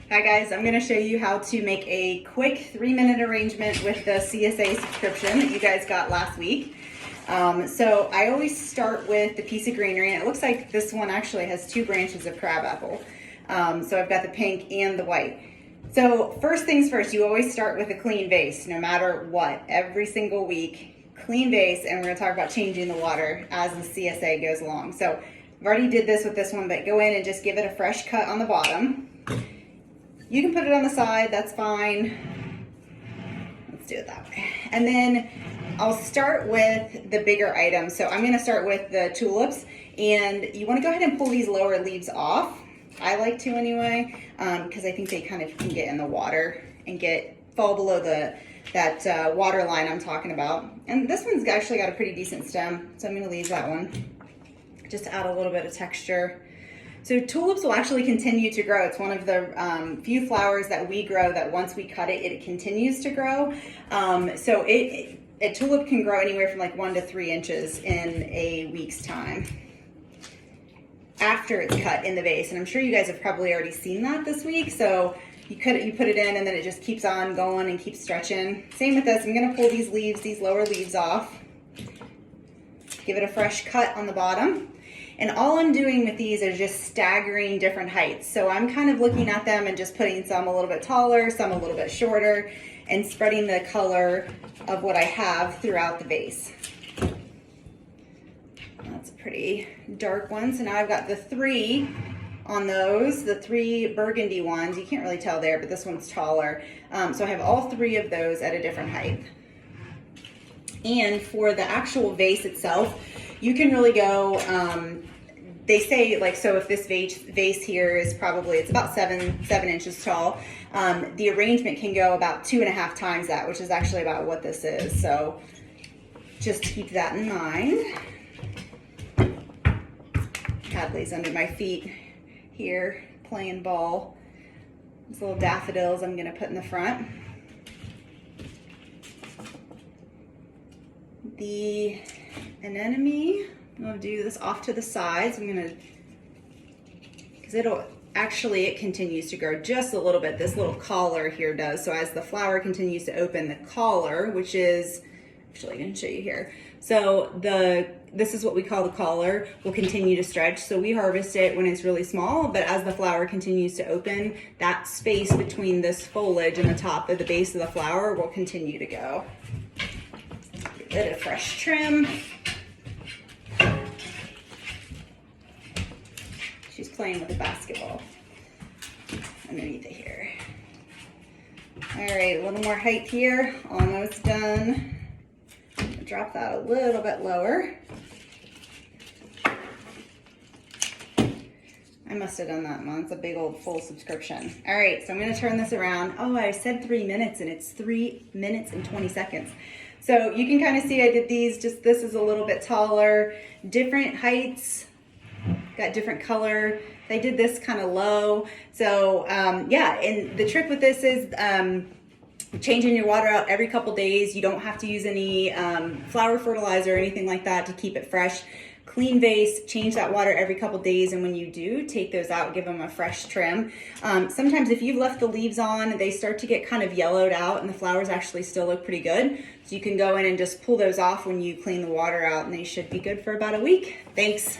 Hi guys, I'm going to show you how to make a quick 3-minute arrangement with the CSA subscription that you guys got last week. So I always start with the piece of greenery, and it looks like this one actually has 2 branches of crabapple. So I've got the pink and the white. So first things first, you always start with a clean vase, no matter what, every single week. Clean vase, and we're going to talk about changing the water as the CSA goes along. So I've already did this with this one, but go in and just give it a fresh cut on the bottom. You can put it on the side, that's fine. Let's do it that way. And then I'll start with the bigger items. So I'm gonna start with the tulips, and you wanna go ahead and pull these lower leaves off. I like to anyway, because I think they kind of can get in the water and fall below that water line I'm talking about. And this one's actually got a pretty decent stem, so I'm gonna leave that one. Just to add a little bit of texture. So tulips will actually continue to grow. It's one of the few flowers that we grow that once we cut it, it continues to grow. So a tulip can grow anywhere from like 1 to 3 inches in a week's time after it's cut in the vase. And I'm sure you guys have probably already seen that this week. So you put it in, and then it just keeps on going and keeps stretching. Same with this. I'm gonna pull these leaves, these lower leaves off. Give it a fresh cut on the bottom. And all I'm doing with these is just staggering different heights. So I'm kind of looking at them and just putting some a little bit taller, some a little bit shorter, and spreading the color of what I have throughout the vase. That's a pretty dark one. So now I've got the 3 on those, the 3 burgundy ones. You can't really tell there, but this one's taller. So I have all 3 of those at a different height. And for the actual vase itself, you can really go, they say, like, so if this vase here is probably, it's about 7 inches tall, the arrangement can go about 2.5 times that, which is actually about what this is. So just keep that in mind. Hadley's under my feet here playing ball. These little daffodils I'm gonna put in the front. The anemone, I'm going to do this off to the sides. I'm going to, because it continues to grow just a little bit. This little collar here does. So as the flower continues to open, the collar, which is, actually I'm going to show you here. So this is what we call the collar, will continue to stretch. So we harvest it when it's really small, but as the flower continues to open, that space between this foliage and the top of the base of the flower will continue to go. Give it a fresh trim. She's playing with a basketball underneath it here. All right, a little more height here, almost done. Drop that a little bit lower. I must have done that one. It's a big old full subscription. All right, so I'm gonna turn this around. Oh, I said 3 minutes, and it's 3 minutes and 20 seconds. So you can kind of see I did these, just this is a little bit taller, different heights, got different color. I did this kind of low. So yeah, and the trick with this is changing your water out every couple days. You don't have to use any flower fertilizer or anything like that to keep it fresh. Clean vase, change that water every couple days, and when you do, take those out, give them a fresh trim. Sometimes if you've left the leaves on, they start to get kind of yellowed out, and the flowers actually still look pretty good. So you can go in and just pull those off when you clean the water out, and they should be good for about a week. Thanks.